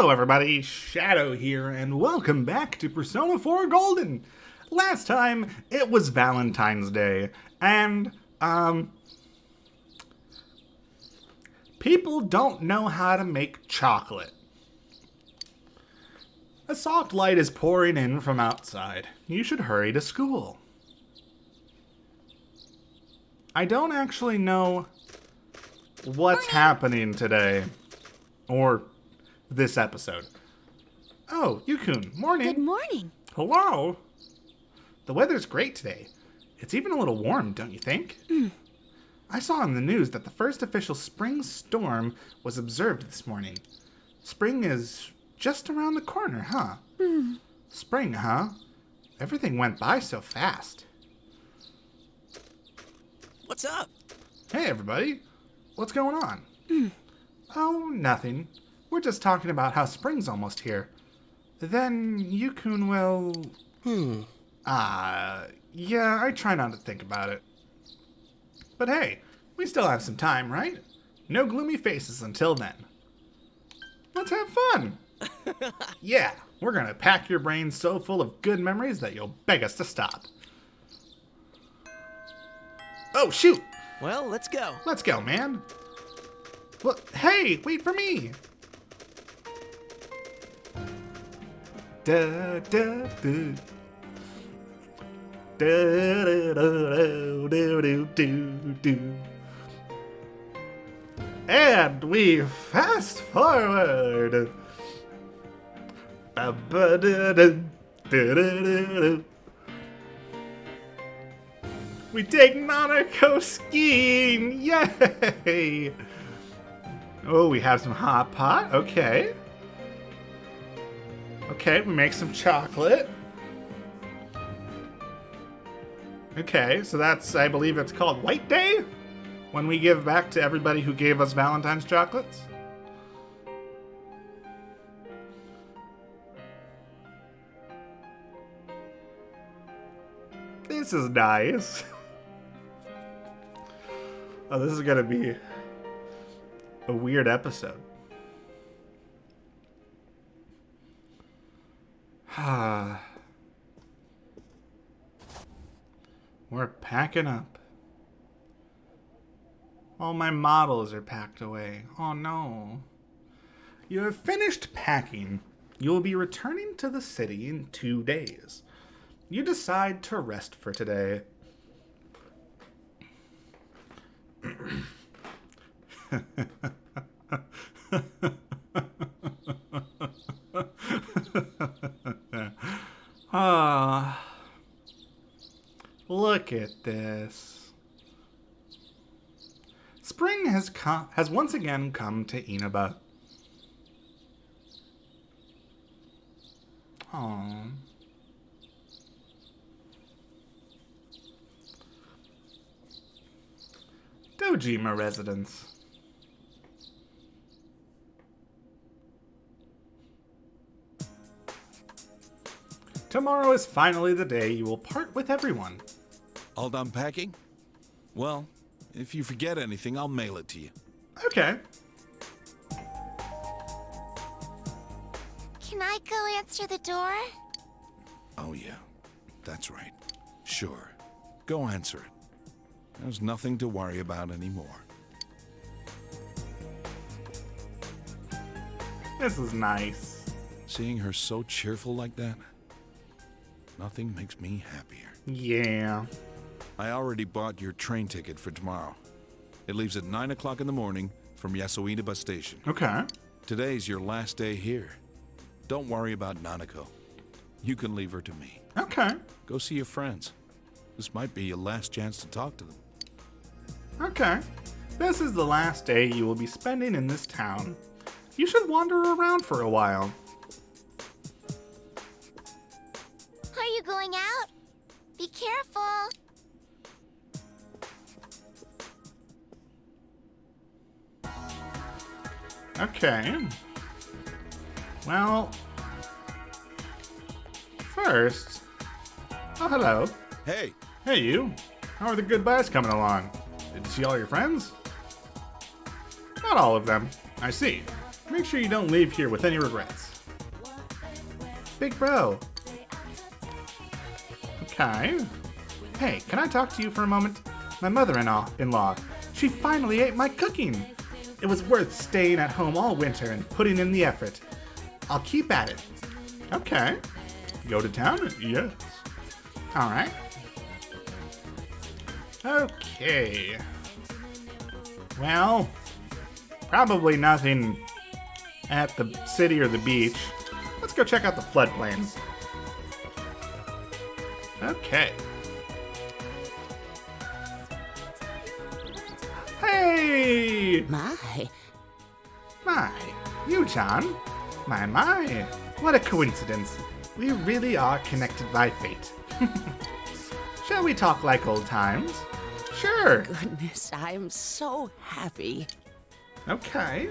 Hello everybody, Shadow here, and welcome back to Persona 4 Golden. Last time, it was Valentine's Day, and, people don't know how to make chocolate. A soft light is pouring in from outside. You should hurry to school. I don't actually know what's happening today, or this episode. Oh, Yukun, morning. Good morning. Hello. The weather's great today. It's even a little warm, don't you think? I saw on the news that the first official spring storm was observed this morning. Spring is just around the corner, huh? Spring, huh? Everything went by so fast. What's up? Hey, everybody. What's going on? Oh, nothing. We're just talking about how spring's almost here. Then Yukun will... yeah, I try not to think about it. But hey, we still have some time, right? No gloomy faces until then. Let's have fun! Yeah, we're gonna pack your brain so full of good memories that you'll beg us to stop. Oh, shoot! Well, let's go. Let's go, man. Well, hey, wait for me! Da da da. Da da da do do do do. And we fast forward. Ba ba da da da da da. We take Nanako skiing! Yay! Oh, we have some hot pot. Okay. Okay, we make some chocolate. Okay, so that's, I believe it's called White Day? When we give back to everybody who gave us Valentine's chocolates? This is nice. Oh, this is gonna be a weird episode. We're packing up. All my models are packed away. Oh no. You have finished packing. You will be returning to the city in 2 days. You decide to rest for today. Look at this. Spring has once again come to Inaba. Aww. Dojima residence. Tomorrow is finally the day you will part with everyone. All done packing? Well, if you forget anything, I'll mail it to you. Okay. Can I go answer the door? Oh yeah, that's right. Sure. Go answer it. There's nothing to worry about anymore. This is nice. Seeing her so cheerful like that, nothing makes me happier. Yeah. I already bought your train ticket for tomorrow. It leaves at 9 o'clock in the morning from Yasuina Bus Station. Okay. Today's your last day here. Don't worry about Nanako. You can leave her to me. Okay. Go see your friends. This might be your last chance to talk to them. Okay. This is the last day you will be spending in this town. You should wander around for a while. Are you going out? Be careful. Okay. Well, first... Oh, hello. Hey, Hey, you. How are the goodbyes coming along? Did you see all your friends? Not all of them. I see. Make sure you don't leave here with any regrets. Big bro. Okay. Hey, can I talk to you for a moment? My mother-in-law, she finally ate my cooking. It was worth staying at home all winter and putting in the effort. I'll keep at it. Okay. Go to town? Yes. All right. Okay. Well, probably nothing at the city or the beach. Let's go check out the floodplains. Okay. Hey! My, Yu-chan. My. What a coincidence. We really are connected by fate. Shall we talk like old times? Sure. goodness, I'm so happy. Okay.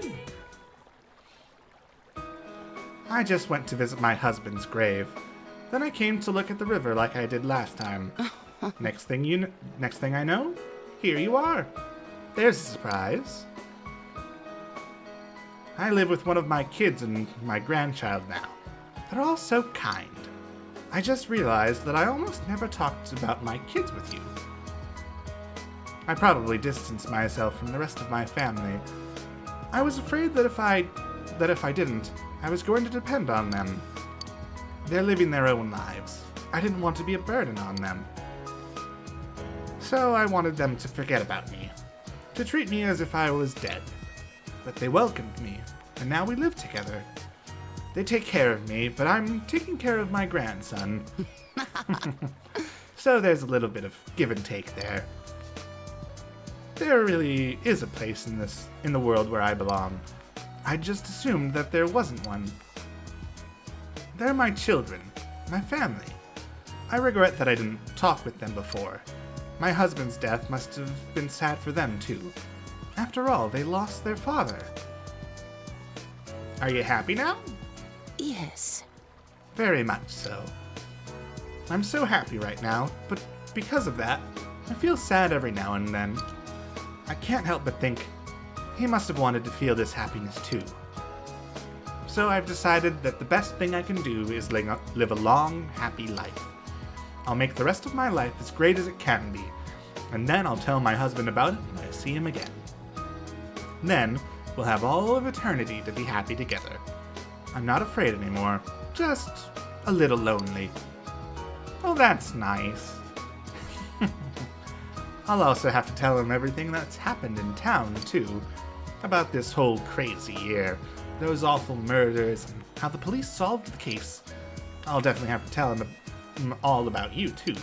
I just went to visit my husband's grave. Then I came to look at the river like I did last time. Next thing I know, here you are. There's a surprise. I live with one of my kids and my grandchild now. They're all so kind. I just realized that I almost never talked about my kids with you. I probably distanced myself from the rest of my family. I was afraid that if I didn't, I was going to depend on them. They're living their own lives. I didn't want to be a burden on them. So I wanted them to forget about me, to treat me as if I was dead. But they welcomed me, and now we live together. They take care of me, but I'm taking care of my grandson. So there's a little bit of give and take there. There really is a place in the world where I belong. I just assumed that there wasn't one. They're my children, my family. I regret that I didn't talk with them before. My husband's death must have been sad for them too. After all, they lost their father. Are you happy now? Yes. Very much so. I'm so happy right now, but because of that, I feel sad every now and then. I can't help but think he must have wanted to feel this happiness too. So I've decided that the best thing I can do is live a long, happy life. I'll make the rest of my life as great as it can be, and then I'll tell my husband about it when I see him again. Then, we'll have all of eternity to be happy together. I'm not afraid anymore, just a little lonely. Oh, that's nice. I'll also have to tell him everything that's happened in town, too. About this whole crazy year, those awful murders, and how the police solved the case. I'll definitely have to tell him all about you, too.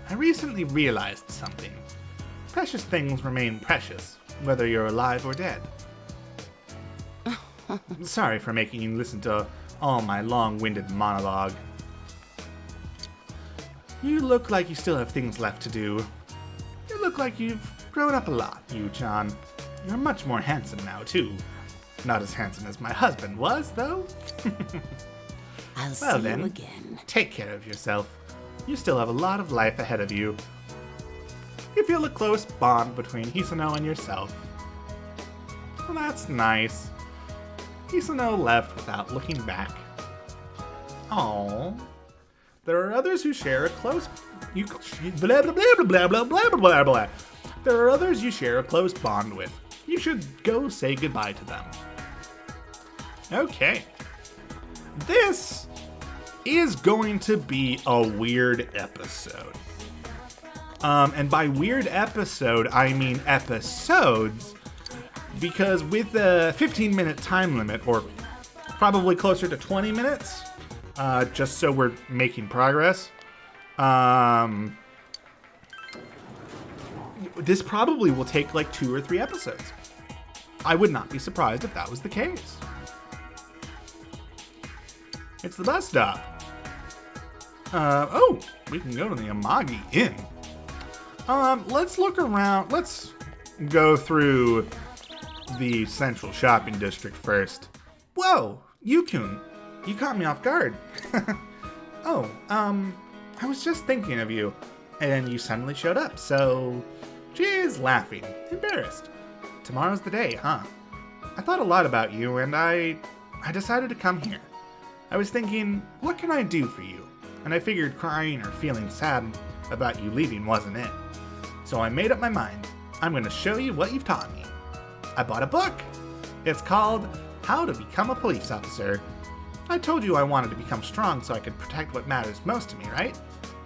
I recently realized something. Precious things remain precious, whether you're alive or dead. Sorry for making you listen to all my long-winded monologue. You look like you still have things left to do. You look like you've grown up a lot, Yu-chan. You're much more handsome now, too. Not as handsome as my husband was, though. I'll Well see then, you again. take care of yourself. You still have a lot of life ahead of you. You feel a close bond between Hisano and yourself. Well, that's nice. Hisano left without looking back. Aww. There are others who share a close... blah, blah, blah, blah, blah, blah, blah, blah, blah. There are others you share a close bond with. You should go say goodbye to them. Okay. This is going to be a weird episode. And by weird episode, I mean episodes, because with a 15-minute time limit, or probably closer to 20 minutes, just so we're making progress, this probably will take like 2 or 3 episodes. I would not be surprised if that was the case. It's the bus stop. Oh, we can go to the Amagi Inn. Let's look around. Let's go through the central shopping district first. Whoa, Yukun, you caught me off guard. Oh, I was just thinking of you, and you suddenly showed up, so she is laughing, embarrassed. Tomorrow's the day, huh? I thought a lot about you, and I decided to come here. I was thinking, what can I do for you? And I figured crying or feeling sad about you leaving wasn't it. So I made up my mind. I'm going to show you what you've taught me. I bought a book. It's called How to Become a Police Officer. I told you I wanted to become strong so I could protect what matters most to me, right?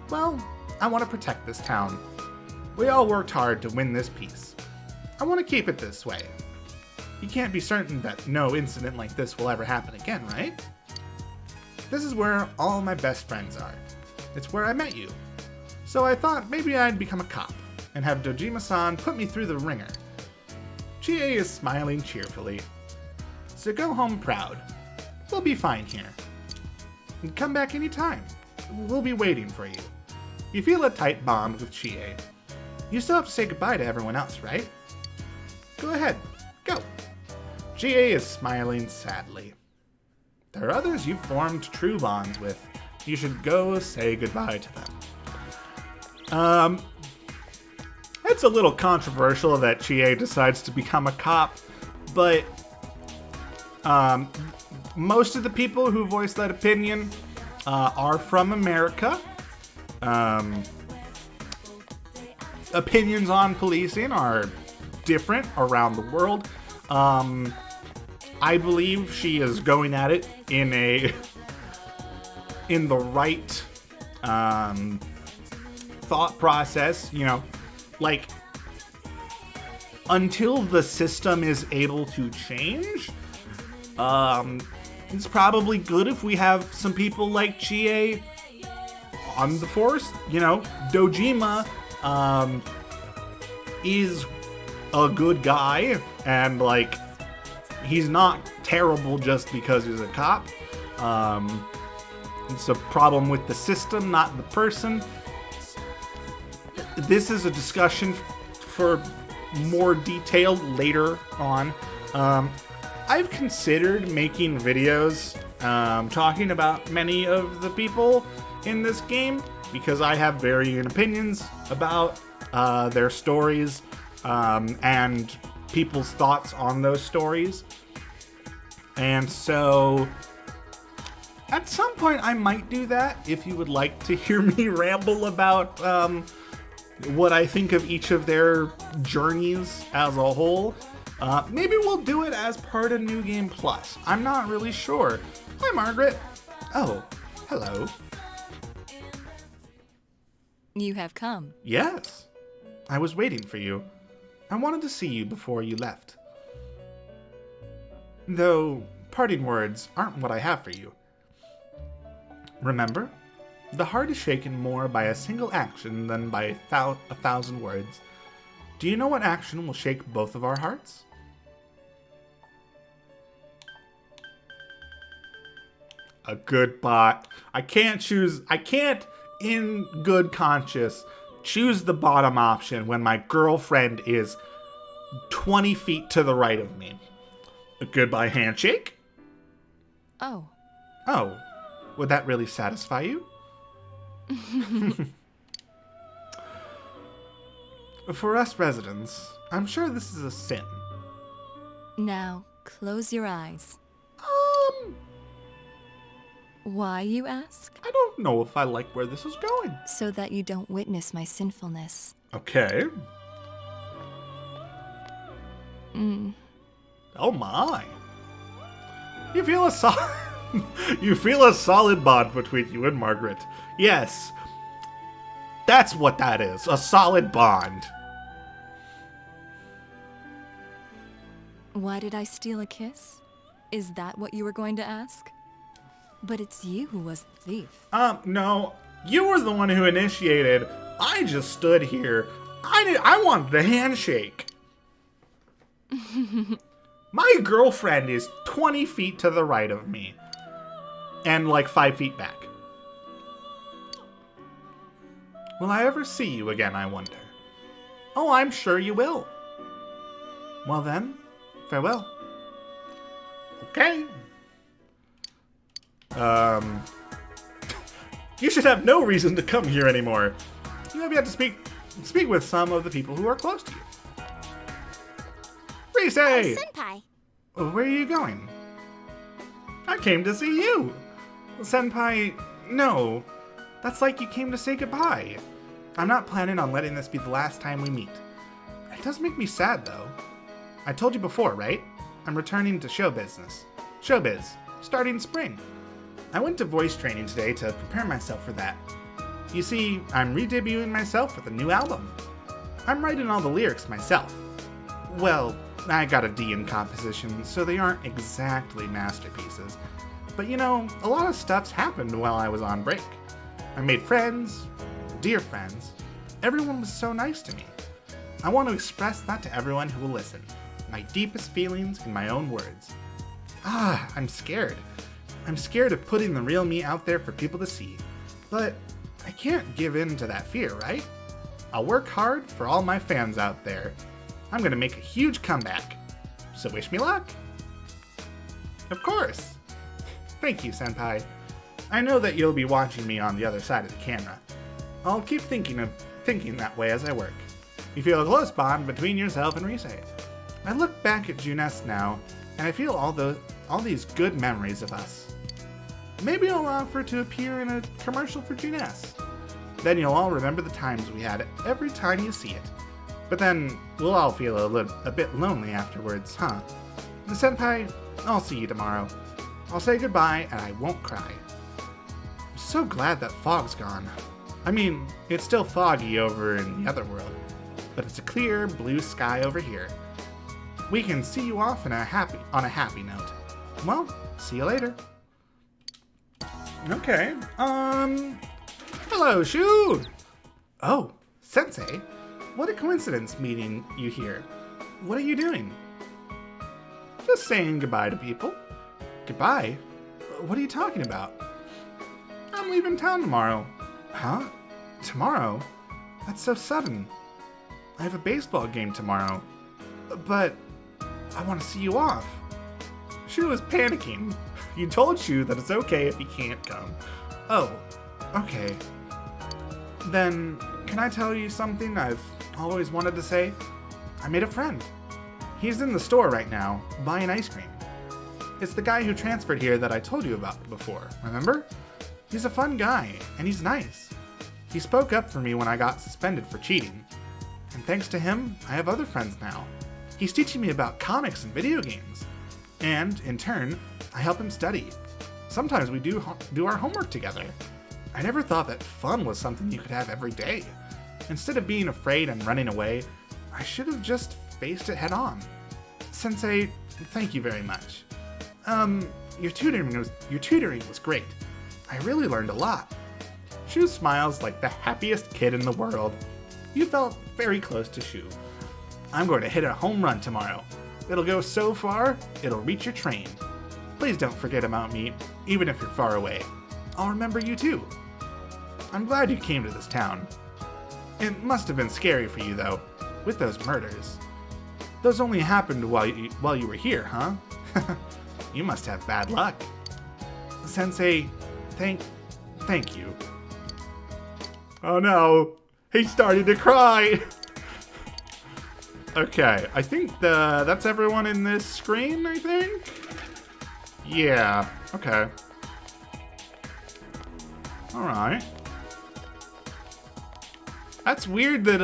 Well, I want to protect this town. We all worked hard to win this peace. I want to keep it this way. You can't be certain that no incident like this will ever happen again, right? This is where all my best friends are. It's where I met you. So I thought maybe I'd become a cop and have Dojima-san put me through the ringer. Chie is smiling cheerfully. So go home proud. We'll be fine here. And come back anytime. We'll be waiting for you. You feel a tight bond with Chie. You still have to say goodbye to everyone else, right? Go ahead. Go. Chie is smiling sadly. There are others you've formed true bonds with. You should go say goodbye to them. It's a little controversial that Chie decides to become a cop, but most of the people who voice that opinion are from America. Opinions on policing are different around the world. I believe she is going at it in the right thought process, you know, like until the system is able to change, it's probably good if we have some people like Chie on the force. You know, Dojima is a good guy, and like he's not terrible just because he's a cop. It's a problem with the system, not the person. This is a discussion for more detail later on. I've considered making videos talking about many of the people in this game because I have varying opinions about their stories and people's thoughts on those stories. And so at some point I might do that if you would like to hear me ramble about what I think of each of their journeys as a whole. Maybe we'll do it as part of New Game Plus. I'm not really sure. Hi, Margaret. Oh, hello. You have come. Yes. I was waiting for you. I wanted to see you before you left. Though, parting words aren't what I have for you. Remember? The heart is shaken more by a single action than by a thousand words. Do you know what action will shake both of our hearts? A good bot. I can't in good conscience choose the bottom option when my girlfriend is 20 feet to the right of me. A goodbye handshake? Oh. Oh, would that really satisfy you? For us residents, I'm sure this is a sin. Now, close your eyes. Why, you ask? I don't know if I like where this is going. So that you don't witness my sinfulness. Okay. Oh my. You feel a solid bond between you and Margaret. Yes. That's what that is. A solid bond. Why did I steal a kiss? Is that what you were going to ask? But it's you who was the thief. No. You were the one who initiated. I just stood here. I wanted a handshake. My girlfriend is 20 feet to the right of me. And like 5 feet back. Will I ever see you again, I wonder? Oh, I'm sure you will. Well then, farewell. Okay. You should have no reason to come here anymore. You have yet to speak with some of the people who are close to you. Rise! Senpai. Where are you going? I came to see you. Senpai, no. That's like you came to say goodbye. I'm not planning on letting this be the last time we meet. It does make me sad, though. I told you before, right? I'm returning to show business. Showbiz, starting spring. I went to voice training today to prepare myself for that. You see, I'm re-debuting myself with a new album. I'm writing all the lyrics myself. Well, I got a D in composition, so they aren't exactly masterpieces. But you know, a lot of stuff's happened while I was on break. I made friends, dear friends. Everyone was so nice to me. I want to express that to everyone who will listen. My deepest feelings in my own words. I'm scared. I'm scared of putting the real me out there for people to see. But I can't give in to that fear, right? I'll work hard for all my fans out there. I'm gonna make a huge comeback. So wish me luck. Of course. Thank you, Senpai. I know that you'll be watching me on the other side of the camera. I'll keep thinking that way as I work. You feel a close bond between yourself and Rise. I look back at Junes now, and I feel all these good memories of us. Maybe I'll offer to appear in a commercial for Junes. Then you'll all remember the times we had every time you see it. But then we'll all feel a bit lonely afterwards, huh? And Senpai, I'll see you tomorrow. I'll say goodbye and I won't cry. I'm so glad that fog's gone. I mean, it's still foggy over in the other world, but it's a clear blue sky over here. We can see you off on a happy note. Well, see you later. Okay, hello, Shu! Oh, Sensei, what a coincidence meeting you here. What are you doing? Just saying goodbye to people. Goodbye? What are you talking about? I'm leaving town tomorrow. Huh? Tomorrow? That's so sudden. I have a baseball game tomorrow. But I want to see you off. Shu is panicking. You told Shu that it's okay if he can't come. Oh, okay. Then, can I tell you something I've always wanted to say? I made a friend. He's in the store right now, buying ice cream. It's the guy who transferred here that I told you about before, remember? He's a fun guy, and he's nice. He spoke up for me when I got suspended for cheating. And thanks to him, I have other friends now. He's teaching me about comics and video games. And, in turn, I help him study. Sometimes we do our homework together. I never thought that fun was something you could have every day. Instead of being afraid and running away, I should have just faced it head on. Sensei, thank you very much. Your tutoring was great. I really learned a lot. Shu smiles like the happiest kid in the world. You felt very close to Shu. I'm going to hit a home run tomorrow. It'll go so far, it'll reach your train. Please don't forget about me, even if you're far away. I'll remember you too. I'm glad you came to this town. It must have been scary for you though, with those murders. Those only happened while you were here, huh? You must have bad luck. Sensei, thank you. Oh no, he started to cry. Okay, I think that's everyone in this screen, I think? Yeah, okay. Alright. That's weird that,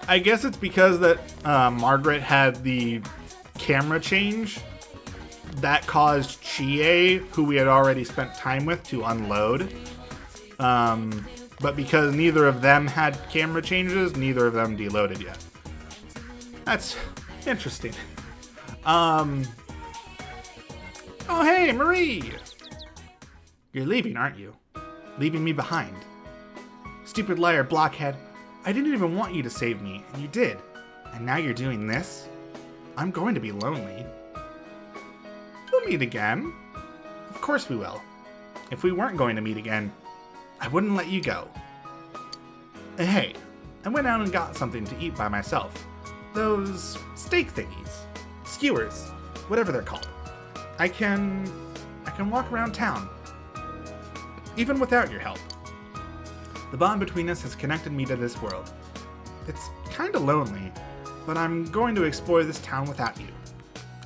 I guess it's because that Margaret had the camera change that caused Chie, who we had already spent time with, to unload. But because neither of them had camera changes, neither of them deloaded yet. That's interesting. Oh hey, Marie! You're leaving, aren't you? Leaving me behind. Stupid liar, blockhead. I didn't even want you to save me, and you did. And now you're doing this? I'm going to be lonely. We'll meet again. Of course we will. If we weren't going to meet again, I wouldn't let you go. Hey, I went out and got something to eat by myself. Those steak thingies. Skewers. Whatever they're called. I can walk around town. Even without your help. The bond between us has connected me to this world. It's kinda lonely, but I'm going to explore this town without you.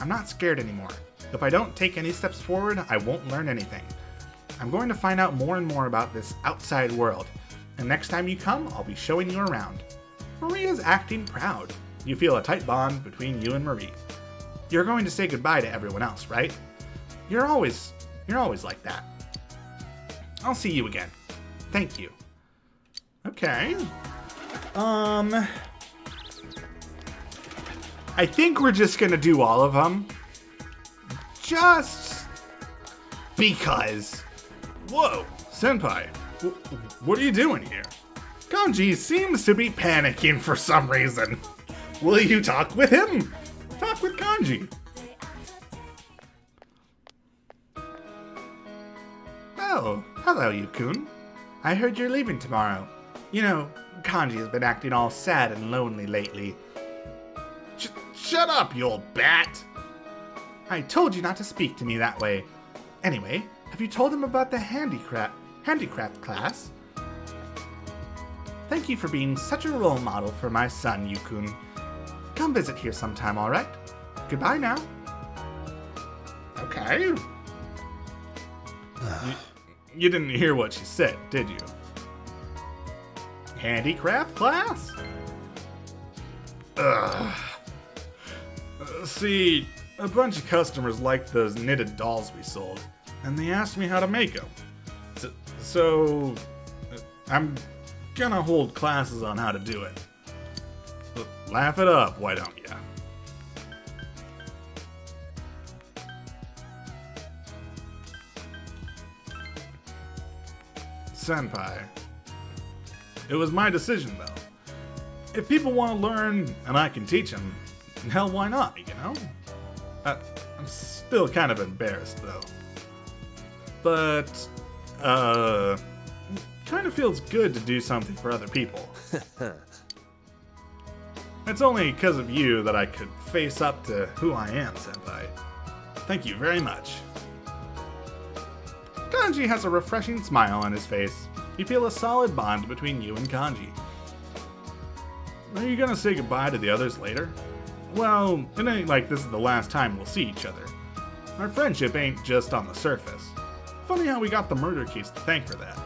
I'm not scared anymore. If I don't take any steps forward, I won't learn anything. I'm going to find out more and more about this outside world, and next time you come, I'll be showing you around. Maria's acting proud. You feel a tight bond between you and Marie. You're going to say goodbye to everyone else, right? You're always like that. I'll see you again. Thank you. Okay. I think we're just gonna do all of them. Just because. Whoa, Senpai, what are you doing here? Kanji seems to be panicking for some reason. Will you talk with him? Talk with Kanji. Oh, hello, Yukun. I heard you're leaving tomorrow. You know, Kanji has been acting all sad and lonely lately. Shut up, you old bat! I told you not to speak to me that way. Anyway, have you told him about the handicraft class? Thank you for being such a role model for my son, Yukun. Come visit here sometime, alright? Goodbye now. Okay. You didn't hear what she said, did you? Handicraft class? Ugh. See, a bunch of customers liked those knitted dolls we sold, and they asked me how to make them. So I'm gonna hold classes on how to do it. Laugh it up, why don't ya? Senpai. It was my decision, though. If people want to learn and I can teach them, hell, why not, you know? I'm still kind of embarrassed, though. But, kind of feels good to do something for other people. It's only because of you that I could face up to who I am, Senpai. Thank you very much. Kanji has a refreshing smile on his face. You feel a solid bond between you and Kanji. Are you gonna say goodbye to the others later? Well, it ain't like this is the last time we'll see each other. Our friendship ain't just on the surface. Funny how we got the murder case to thank for that.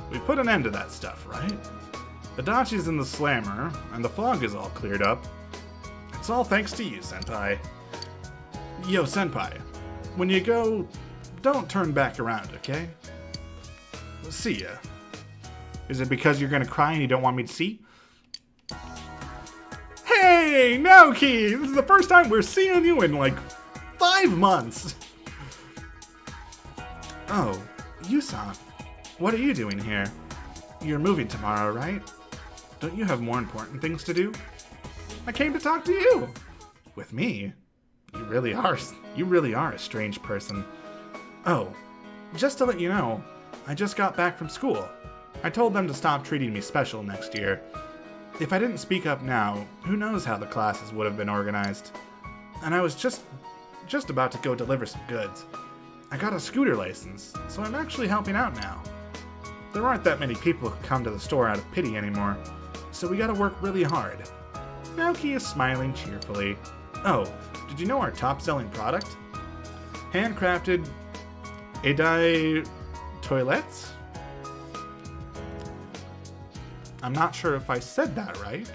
We put an end to that stuff, right? Adachi's in the slammer, and the fog is all cleared up. It's all thanks to you, Senpai. Yo, Senpai, when you go, don't turn back around, okay? See ya. Is it because you're gonna cry and you don't want me to see? Hey, Naoki! This is the first time we're seeing you in like 5 months. Oh, Yusan, what are you doing here? You're moving tomorrow, right? Don't you have more important things to do? I came to talk to you. With me? You really are a strange person. Oh, just to let you know, I just got back from school. I told them to stop treating me special next year. If I didn't speak up now, who knows how the classes would have been organized. And I was just about to go deliver some goods. I got a scooter license, so I'm actually helping out now. There aren't that many people who come to the store out of pity anymore, so we gotta work really hard. Naoki is smiling cheerfully. Oh, did you know our top-selling product? Handcrafted Edai toilets? I'm not sure if I said that right.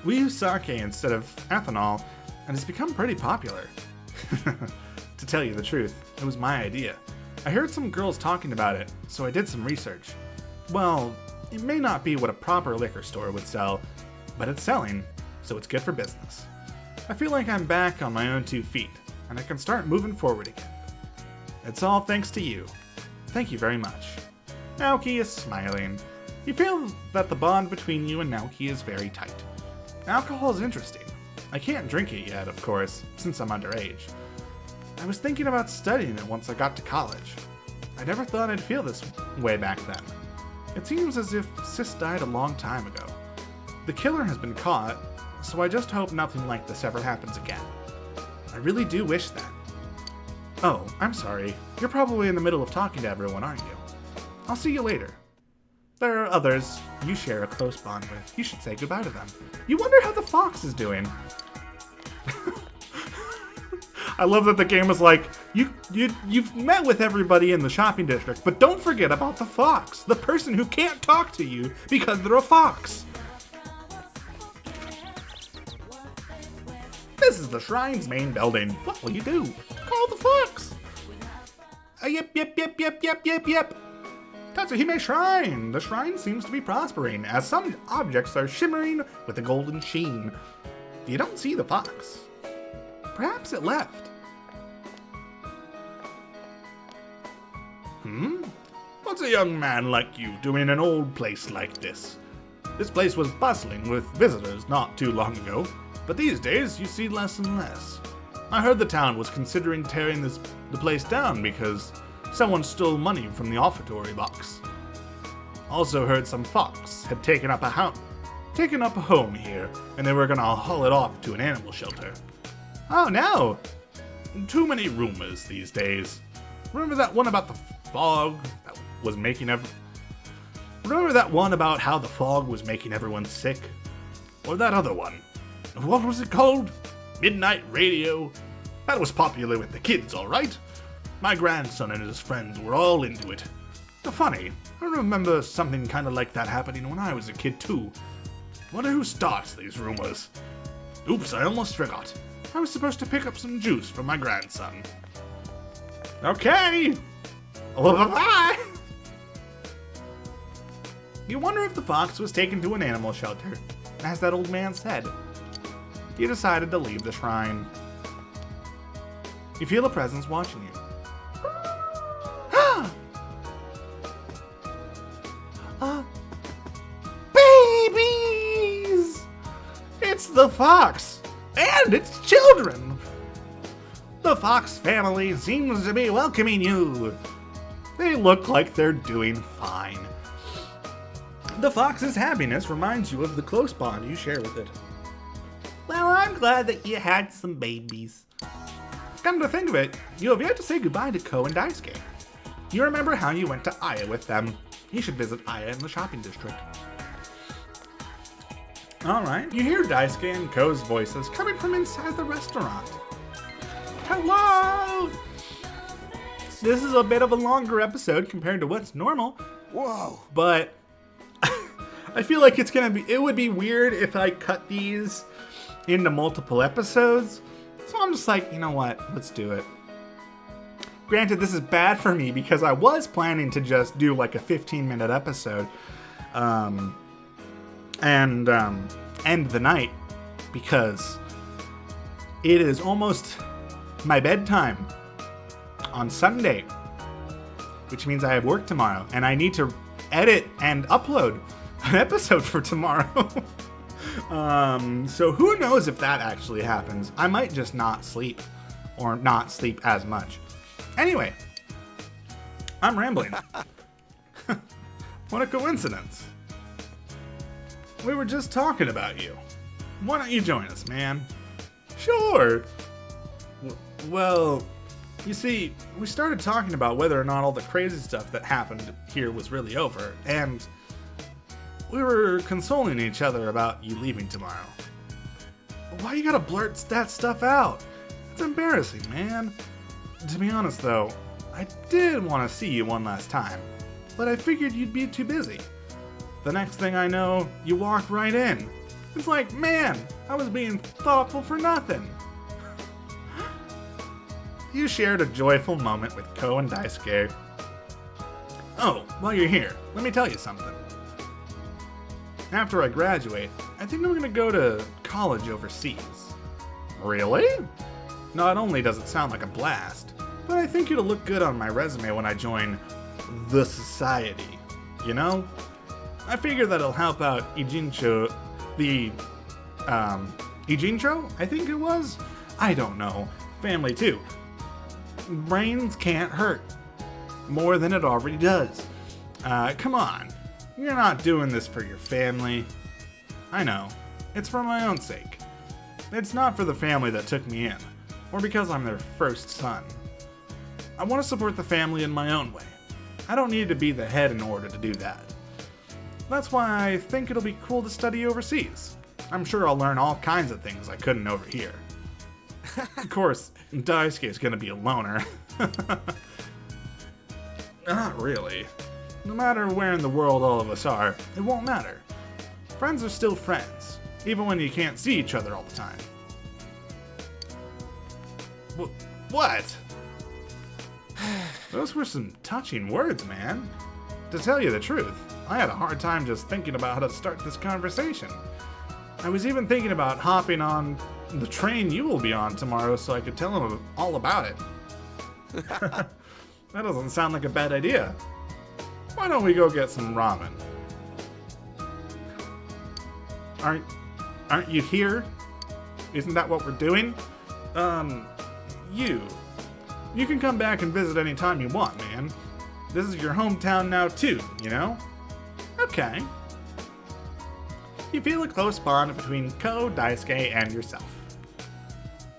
We use sake instead of ethanol, and it's become pretty popular. To tell you the truth, it was my idea. I heard some girls talking about it, so I did some research. Well, it may not be what a proper liquor store would sell, but it's selling, so it's good for business. I feel like I'm back on my own 2 feet, and I can start moving forward again. It's all thanks to you. Thank you very much. Naoki is smiling. You feel that the bond between you and Naoki is very tight. Alcohol is interesting. I can't drink it yet, of course, since I'm underage. I was thinking about studying it once I got to college. I never thought I'd feel this way back then. It seems as if Sis died a long time ago. The killer has been caught, so I just hope nothing like this ever happens again. I really do wish that. Oh, I'm sorry. You're probably in the middle of talking to everyone, aren't you? I'll see you later. There are others you share a close bond with. You should say goodbye to them. You wonder how the fox is doing. I love that the game was like, you've met with everybody in the shopping district, but don't forget about the fox, the person who can't talk to you because they're a fox. This is the shrine's main building. What will you do? Call the fox. Yep. Tatsuhime Shrine. The shrine seems to be prospering, as some objects are shimmering with a golden sheen. You don't see the fox. Perhaps it left. What's a young man like you doing in an old place like this? This place was bustling with visitors not too long ago, but these days you see less and less. I heard the town was considering tearing the place down because someone stole money from the offertory box. Also heard some fox had taken up a home here, and they were gonna haul it off to an animal shelter. Oh no! Too many rumors these days. Remember that one about the fog that was making Remember that one about how the fog was making everyone sick? Or that other one? What was it called? Midnight Radio? That was popular with the kids, alright? My grandson and his friends were all into it. Funny, I remember something kind of like that happening when I was a kid too. Wonder who starts these rumors. Oops, I almost forgot. I was supposed to pick up some juice for my grandson. Okay. Bye-bye. You wonder if the fox was taken to an animal shelter, as that old man said. You decided to leave the shrine. You feel a presence watching you. Babies! It's the fox and its children. The fox family seems to be welcoming you. They look like they're doing fine. The fox's happiness reminds you of the close bond you share with it. Well, I'm glad that you had some babies. Come to think of it, you have yet to say goodbye to Ko and Daisuke. You remember how you went to Aya with them. You should visit Aya in the shopping district. Alright, you hear Daisuke and Ko's voices coming from inside the restaurant. Hello! This is a bit of a longer episode compared to what's normal. Whoa! But I feel like it would be weird if I cut these into multiple episodes. So I'm just like, you know what? Let's do it. Granted, this is bad for me because I was planning to just do like a 15-minute episode and end the night because it is almost my bedtime on Sunday, which means I have work tomorrow and I need to edit and upload an episode for tomorrow. So who knows if that actually happens. I might just not sleep or not sleep as much. Anyway, I'm rambling. What a coincidence. We were just talking about you. Why don't you join us, man? Sure. Well, you see, we started talking about whether or not all the crazy stuff that happened here was really over, and we were consoling each other about you leaving tomorrow. Why you gotta blurt that stuff out? It's embarrassing, man. To be honest, though, I did want to see you one last time, but I figured you'd be too busy. The next thing I know, you walked right in. It's like, man, I was being thoughtful for nothing. You shared a joyful moment with Ko and Daisuke. Oh, while you're here, let me tell you something. After I graduate, I think I'm gonna go to college overseas. Really? Not only does it sound like a blast, but I think it'll look good on my resume when I join the society, you know? I figure that'll help out Ijincho, Ijincho, I think it was? I don't know. Family too. Brains can't hurt more than it already does. Come on. You're not doing this for your family. I know. It's for my own sake. It's not for the family that took me in, or because I'm their first son. I want to support the family in my own way. I don't need to be the head in order to do that. That's why I think it'll be cool to study overseas. I'm sure I'll learn all kinds of things I couldn't over here. Of course, Daisuke's gonna be a loner. Not really. No matter where in the world all of us are, it won't matter. Friends are still friends, even when you can't see each other all the time. What? Those were some touching words, man. To tell you the truth, I had a hard time just thinking about how to start this conversation. I was even thinking about hopping on the train you will be on tomorrow so I could tell him all about it. That doesn't sound like a bad idea. Why don't we go get some ramen? Aren't you here? Isn't that what we're doing? You can come back and visit anytime you want, man. This is your hometown now too, you know? Okay. You feel a close bond between Ko, Daisuke, and yourself.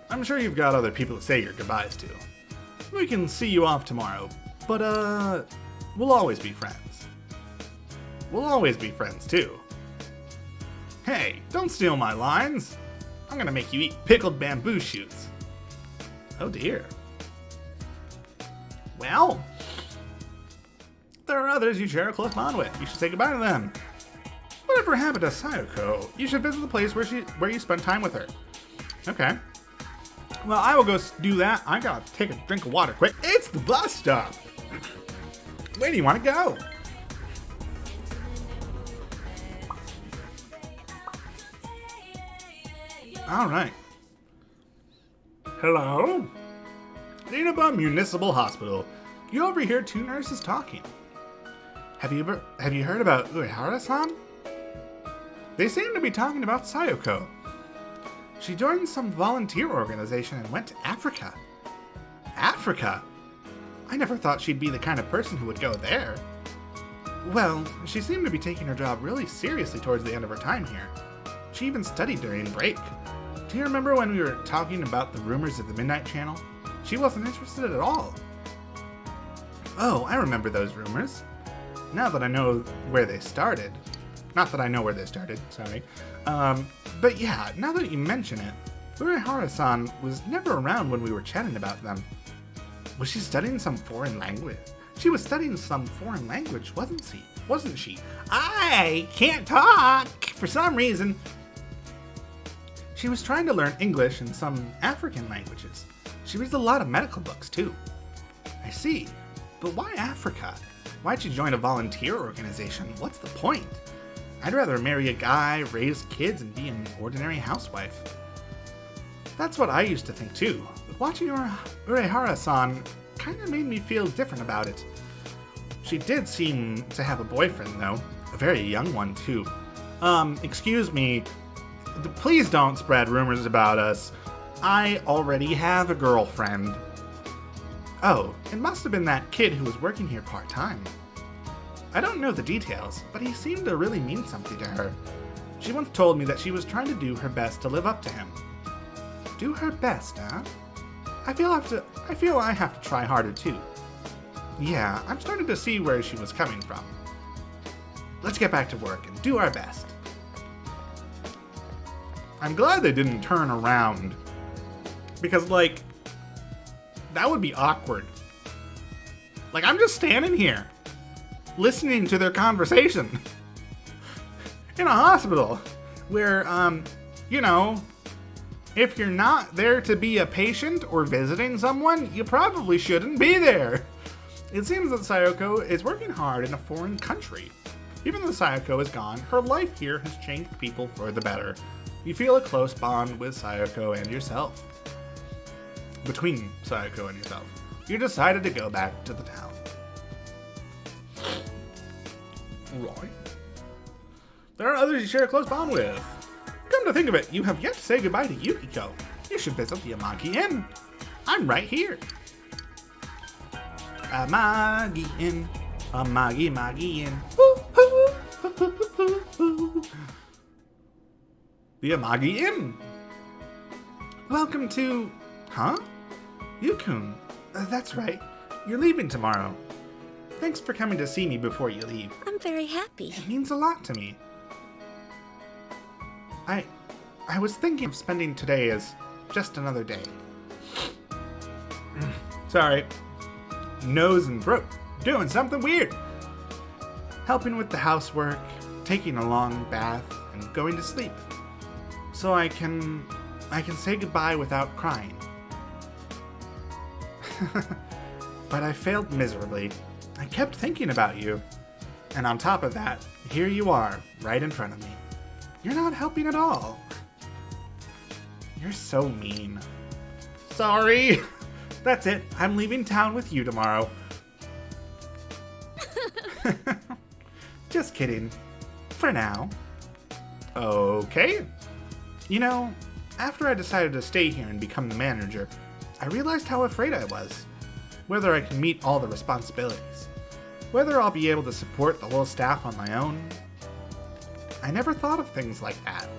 I'm sure you've got other people to say your goodbyes to. We can see you off tomorrow, but we'll always be friends. We'll always be friends too. Hey, don't steal my lines. I'm gonna make you eat pickled bamboo shoots. Oh dear. Well, there are others you share a close bond with. You should say goodbye to them. Whatever happened to Sayoko? You should visit the place where you spent time with her. Okay. Well, I will go do that. I gotta take a drink of water quick. It's the bus stop. Where do you want to go? All right. Hello? Inaba Municipal Hospital. You overhear two nurses talking. Have you heard about Uehara-san? They seem to be talking about Sayoko. She joined some volunteer organization and went to Africa. Africa? I never thought she'd be the kind of person who would go there. Well, she seemed to be taking her job really seriously towards the end of her time here. She even studied during break. Do you remember when we were talking about the rumors of the Midnight Channel? She wasn't interested at all. Oh, I remember those rumors. Now that I know where they started. Not that I know where they started, sorry. But yeah, now that you mention it, Uehara-san was never around when we were chatting about them. Was she studying some foreign language? She was studying some foreign language, wasn't she? I can't talk for some reason. She was trying to learn English and some African languages. She reads a lot of medical books too. I see, but why Africa? Why'd you join a volunteer organization? What's the point? I'd rather marry a guy, raise kids, and be an ordinary housewife. That's what I used to think too, but watching Uehara-san kinda made me feel different about it. She did seem to have a boyfriend though, a very young one too. Excuse me, please don't spread rumors about us. I already have a girlfriend. Oh, it must have been that kid who was working here part-time. I don't know the details, but he seemed to really mean something to her. She once told me that she was trying to do her best to live up to him. Do her best, huh? I feel I have to try harder too. Yeah, I'm starting to see where she was coming from. Let's get back to work and do our best. I'm glad they didn't turn around. Because, like, that would be awkward. Like, I'm just standing here, listening to their conversation. In a hospital, where, you know, if you're not there to be a patient or visiting someone, you probably shouldn't be there. It seems that Sayoko is working hard in a foreign country. Even though Sayoko is gone, her life here has changed people for the better. You feel a close bond with Sayoko and yourself. Between Sayoko and yourself. You decided to go back to the town. Right. There are others you share a close bond with. Come to think of it, you have yet to say goodbye to Yukiko. You should visit the Amagi Inn. I'm right here. Amagi Inn. Amagi Inn. The Amagi Inn. Welcome to... Huh? Yukun. That's right. You're leaving tomorrow. Thanks for coming to see me before you leave. I'm very happy. It means a lot to me. I was thinking of spending today as just another day. Sorry. Nose and throat. Doing something weird. Helping with the housework, taking a long bath, and going to sleep. So I can say goodbye without crying. But I failed miserably. I kept thinking about you. And on top of that, here you are, right in front of me. You're not helping at all. You're so mean. Sorry. That's it. I'm leaving town with you tomorrow. Just kidding. For now. Okay. You know, after I decided to stay here and become the manager, I realized how afraid I was. Whether I can meet all the responsibilities. Whether I'll be able to support the whole staff on my own. I never thought of things like that.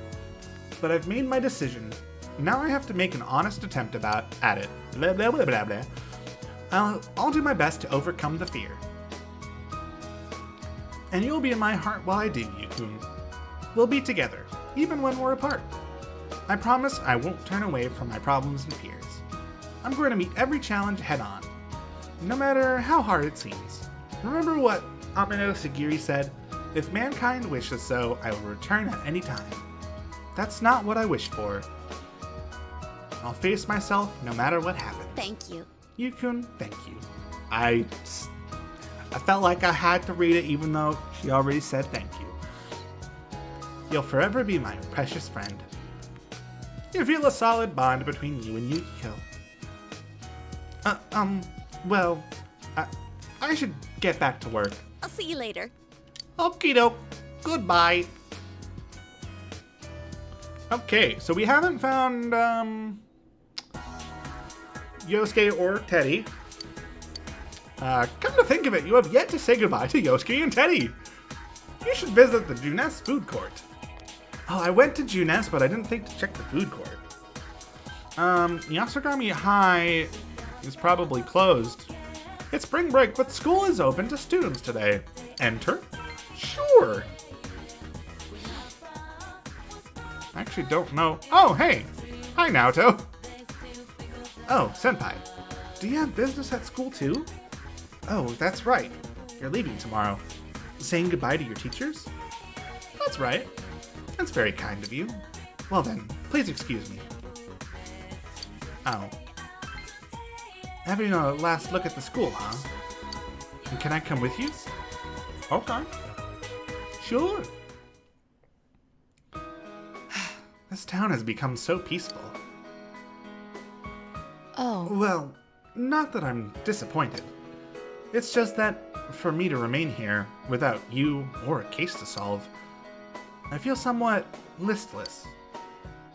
But I've made my decision. Now I have to make an honest attempt at it. Blah, blah, blah, blah, blah. I'll do my best to overcome the fear. And you'll be in my heart while I do, Yukun. We'll be together, even when we're apart. I promise I won't turn away from my problems and fears. I'm going to meet every challenge head on, no matter how hard it seems. Remember what Amino Sagiri said? If mankind wishes so, I will return at any time. That's not what I wish for. I'll face myself no matter what happens. Thank you. Yukun, thank you. I felt like I had to read it even though she already said thank you. You'll forever be my precious friend. You feel a solid bond between you and Yukiko. Well, I should get back to work. I'll see you later. Okie doke. Goodbye. Okay, so we haven't found, Yosuke or Teddy. Come to think of it, you have yet to say goodbye to Yosuke and Teddy. You should visit the Junes food court. Oh, I went to Junes, but I didn't think to check the food court. Yasogami High is probably closed. It's spring break, but school is open to students today. Enter? Sure. I actually don't know. Oh, hey. Hi, Naoto. Oh, Senpai. Do you have business at school too? Oh, that's right. You're leaving tomorrow. Saying goodbye to your teachers? That's right. That's very kind of you. Well then, please excuse me. Oh. Having a last look at the school, huh? And can I come with you? Okay. Sure. This town has become so peaceful. Oh, Well, not that I'm disappointed. It's just that, for me to remain here, without you or a case to solve, I feel somewhat listless.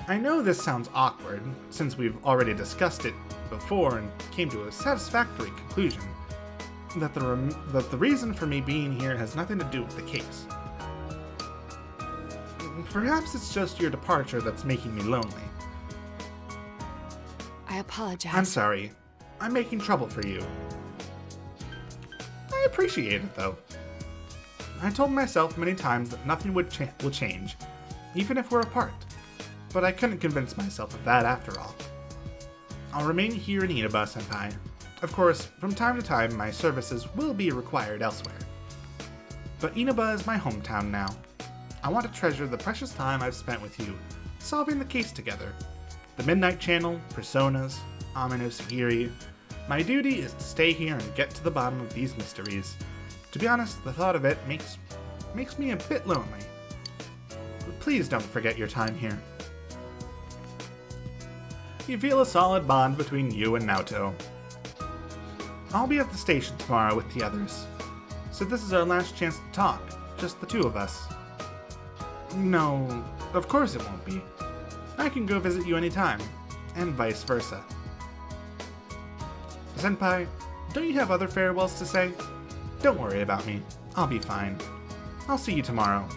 I know this sounds awkward, since we've already discussed it before and came to a satisfactory conclusion, that the reason for me being here has nothing to do with the case. Perhaps it's just your departure that's making me lonely. I apologize. I'm sorry. I'm making trouble for you. I appreciate it, though. I told myself many times that nothing will change, even if we're apart. But I couldn't convince myself of that after all. I'll remain here in Inaba, Senpai. Of course, from time to time, my services will be required elsewhere. But Inaba is my hometown now. I want to treasure the precious time I've spent with you, solving the case together. The Midnight Channel, Personas, Amino Sagiri. My duty is to stay here and get to the bottom of these mysteries. To be honest, the thought of it makes me a bit lonely. But please don't forget your time here. You feel a solid bond between you and Naoto. I'll be at the station tomorrow with the others. So this is our last chance to talk, just the two of us. No, of course it won't be. I can go visit you anytime, and vice versa. Senpai, don't you have other farewells to say? Don't worry about me. I'll be fine. I'll see you tomorrow.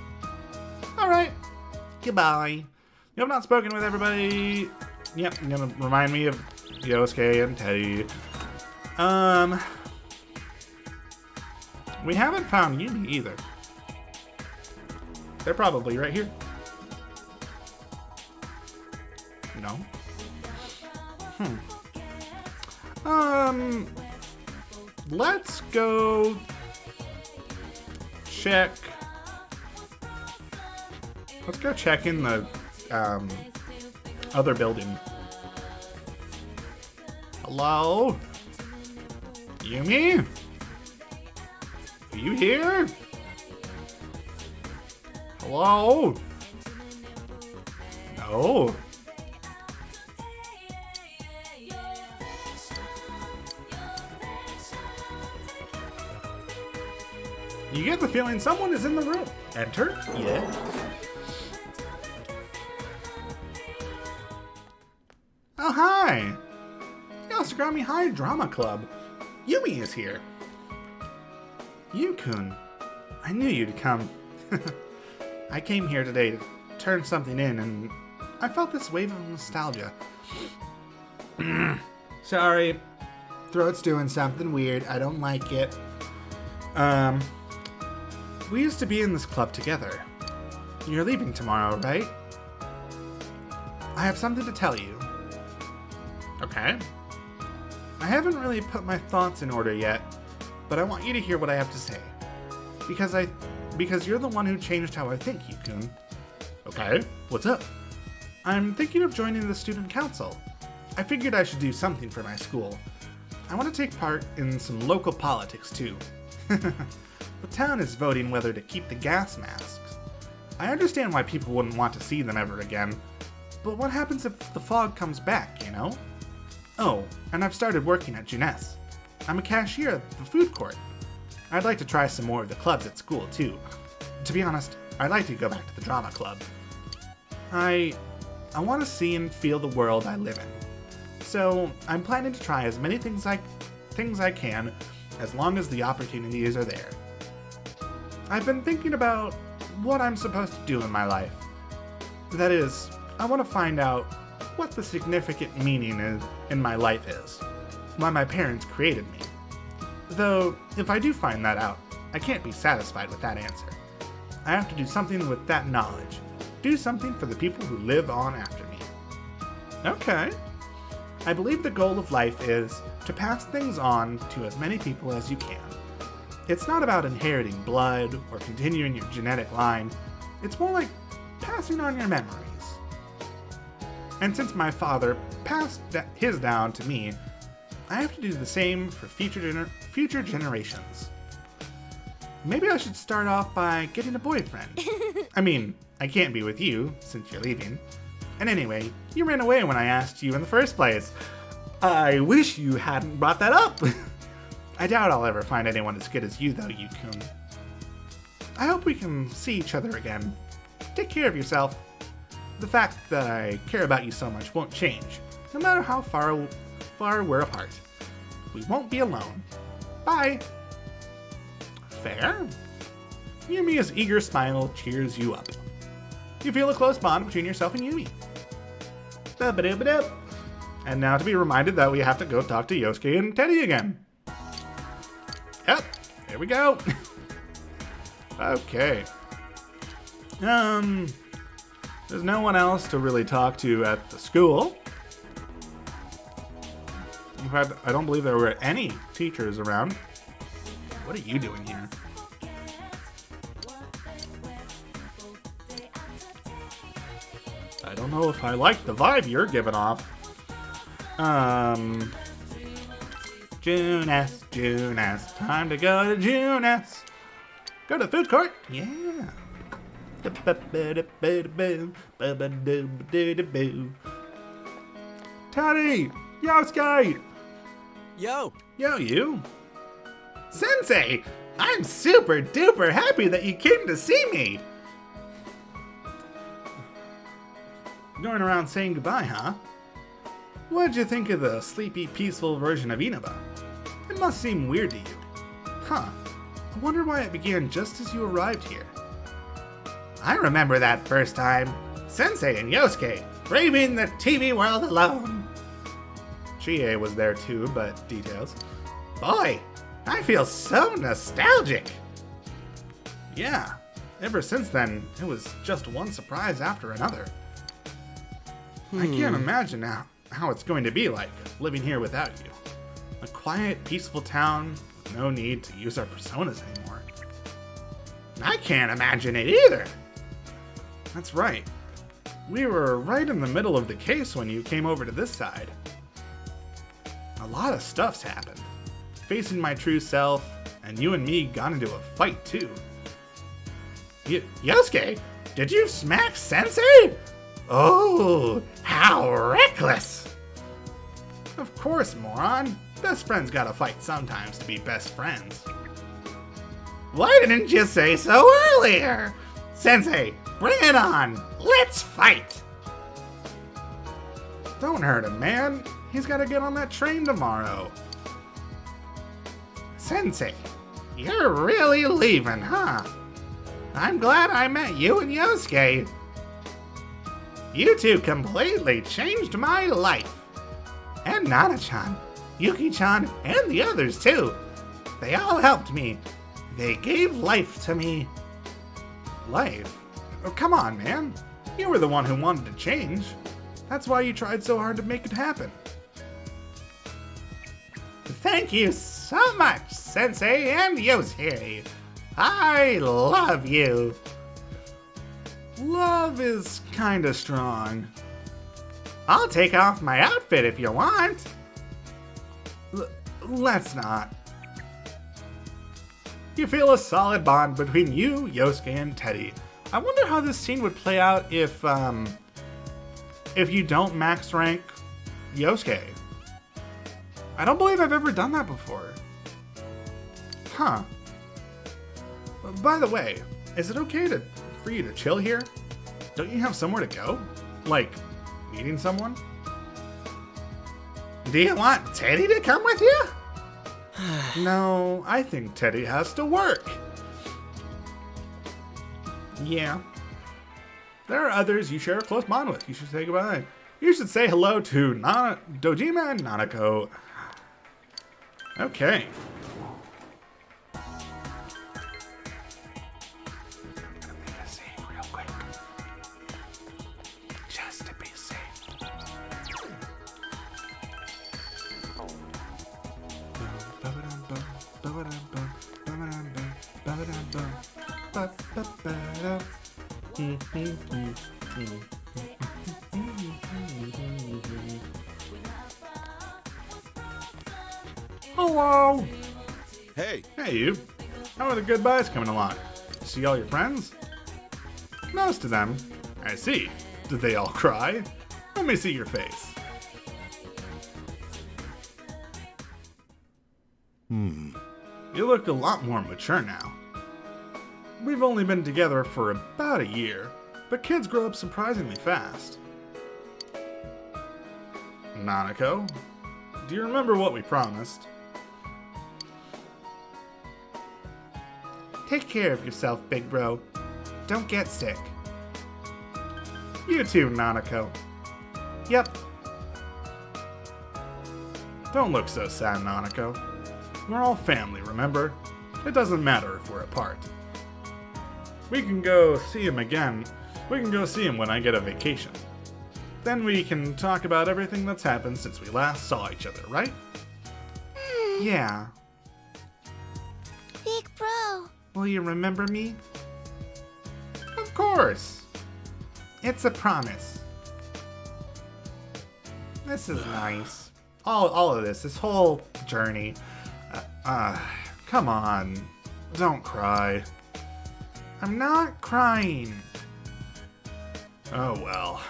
Alright. Goodbye. You have not spoken with everybody. Yep, you're gonna remind me of Yosuke and Teddy. We haven't found Yumi either. They're probably right here. No? Let's go check. Let's go check in the other building. Hello? Yumi? Are you here? Hello? No. You get the feeling someone is in the room. Enter? Yeah. Oh, hi. Yasugami High Drama Club. Yumi is here. Yu-kun. I knew you'd come. I came here today to turn something in, and I felt this wave of nostalgia. Sorry. Throat's doing something weird. I don't like it. We used to be in this club together. You're leaving tomorrow, right? I have something to tell you. Okay. I haven't really put my thoughts in order yet, but I want you to hear what I have to say. Because you're the one who changed how I think, Yu-kun. Okay, what's up? I'm thinking of joining the student council. I figured I should do something for my school. I want to take part in some local politics, too. The town is voting whether to keep the gas masks. I understand why people wouldn't want to see them ever again, but what happens if the fog comes back, you know? Oh, and I've started working at Junes. I'm a cashier at the food court. I'd like to try some more of the clubs at school, too. To be honest, I'd like to go back to the drama club. I want to see and feel the world I live in. So, I'm planning to try as many things I can, as long as the opportunities are there. I've been thinking about what I'm supposed to do in my life. That is, I want to find out what the significant meaning in my life is. Why my parents created me. Though, if I do find that out, I can't be satisfied with that answer. I have to do something with that knowledge. Do something for the people who live on after me. Okay. I believe the goal of life is to pass things on to as many people as you can. It's not about inheriting blood or continuing your genetic line. It's more like passing on your memories. And since my father passed his down to me, I have to do the same for future generations. Maybe I should start off by getting a boyfriend. I mean, I can't be with you, since you're leaving. And anyway, you ran away when I asked you in the first place. I wish you hadn't brought that up. I doubt I'll ever find anyone as good as you, though, Yu-kun. I hope we can see each other again. Take care of yourself. The fact that I care about you so much won't change, no matter how far we're apart. We won't be alone. Bye. Fair? Yumi's eager smile cheers you up. You feel a close bond between yourself and Yumi. Ba-ba-da-ba-da. And now to be reminded that we have to go talk to Yosuke and Teddy again. Yep, here we go. Okay. There's no one else to really talk to at the school. In fact, I don't believe there were any teachers around. What are you doing here? I don't know if I like the vibe you're giving off. Junes, time to go to Junes. Go to the food court? Yeah. Teddy! Yosuke! Yo! Yo, you! Sensei! I'm super duper happy that you came to see me! Going around saying goodbye, huh? What'd you think of the sleepy, peaceful version of Inaba? It must seem weird to you. Huh. I wonder why it began just as you arrived here. I remember that first time. Sensei and Yosuke, braving the TV world alone. Chie was there too, but details. Boy, I feel so nostalgic. Yeah, ever since then, it was just one surprise after another. I can't imagine how it's going to be like living here without you. A quiet, peaceful town with no need to use our personas anymore. I can't imagine it either. That's right. We were right in the middle of the case when you came over to this side. A lot of stuff's happened. Facing my true self, and you and me got into a fight too. Yosuke, did you smack Sensei? Oh, how reckless! Of course, moron. Best friends gotta fight sometimes to be best friends. Why didn't you say so earlier? Sensei, bring it on! Let's fight! Don't hurt him, man. He's gotta get on that train tomorrow. Sensei, you're really leaving, huh? I'm glad I met you and Yosuke. You two completely changed my life. And Nana-chan, Yuki-chan, and the others too. They all helped me. They gave life to me. Life? Oh, come on, man. You were the one who wanted to change. That's why you tried so hard to make it happen. Thank you so much, Sensei and Yosuke. I love you. Love is kinda strong. I'll take off my outfit if you want. Let's not. You feel a solid bond between you, Yosuke, and Teddy. I wonder how this scene would play out if you don't max rank Yosuke. I don't believe I've ever done that before. Huh. By the way, is it okay for you to chill here? Don't you have somewhere to go? Like, meeting someone? Do you want Teddy to come with you? No, I think Teddy has to work. Yeah. There are others you share a close bond with. You should say goodbye. You should say hello to Dojima and Nanako. Okay. Real quick. Just to be safe. Hello! Hey, Hey, you. How are the goodbyes coming along? See all your friends? Most of them. I see. Did they all cry? Let me see your face. You look a lot more mature now. We've only been together for about a year, but kids grow up surprisingly fast. Nanako, do you remember what we promised? Take care of yourself, big bro. Don't get sick. You too, Nanako. Yep. Don't look so sad, Nanako. We're all family, remember? It doesn't matter if we're apart. We can go see him again. We can go see him when I get a vacation. Then we can talk about everything that's happened since we last saw each other, right? Yeah. Big bro. Will you remember me? Of course. It's a promise. This is nice. All of this whole journey. Come on. Don't cry. I'm not crying. Oh well.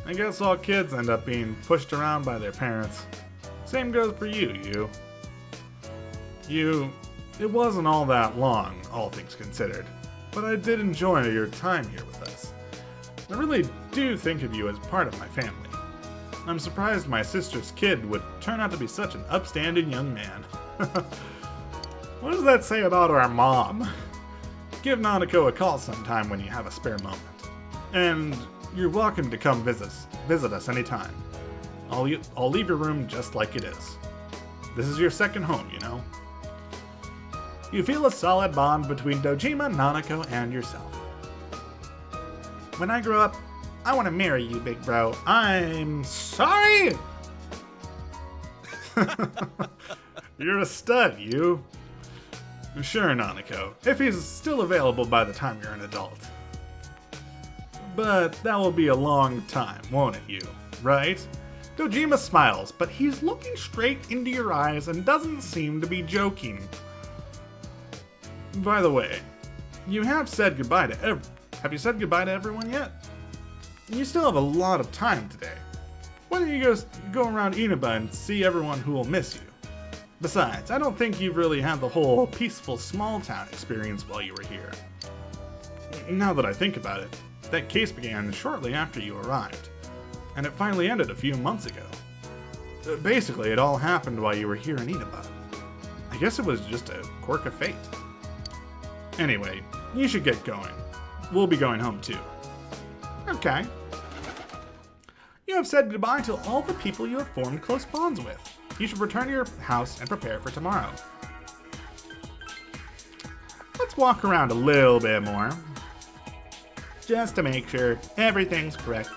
I guess all kids end up being pushed around by their parents. Same goes for you. It wasn't all that long, all things considered, but I did enjoy your time here with us. I really do think of you as part of my family. I'm surprised my sister's kid would turn out to be such an upstanding young man. What does that say about our mom? Give Nanako a call sometime when you have a spare moment. And you're welcome to come visit us anytime. I'll leave your room just like it is. This is your second home, you know? You feel a solid bond between Dojima, Nanako, and yourself. When I grow up, I want to marry you, big bro. I'm sorry? You're a stud, you. Sure, Nanako, if he's still available by the time you're an adult. But that will be a long time, won't it, you? Right? Dojima smiles, but he's looking straight into your eyes and doesn't seem to be joking. By the way, you have said goodbye to have you said goodbye to everyone yet? You still have a lot of time today. Why don't you go around Inaba and see everyone who will miss you? Besides, I don't think you've really had the whole peaceful small town experience while you were here. Now that I think about it, that case began shortly after you arrived, and it finally ended a few months ago. Basically, it all happened while you were here in Inaba. I guess it was just a quirk of fate. Anyway, you should get going. We'll be going home too. Okay. You have said goodbye to all the people you have formed close bonds with. You should return to your house and prepare for tomorrow. Let's walk around a little bit more, just to make sure everything's correct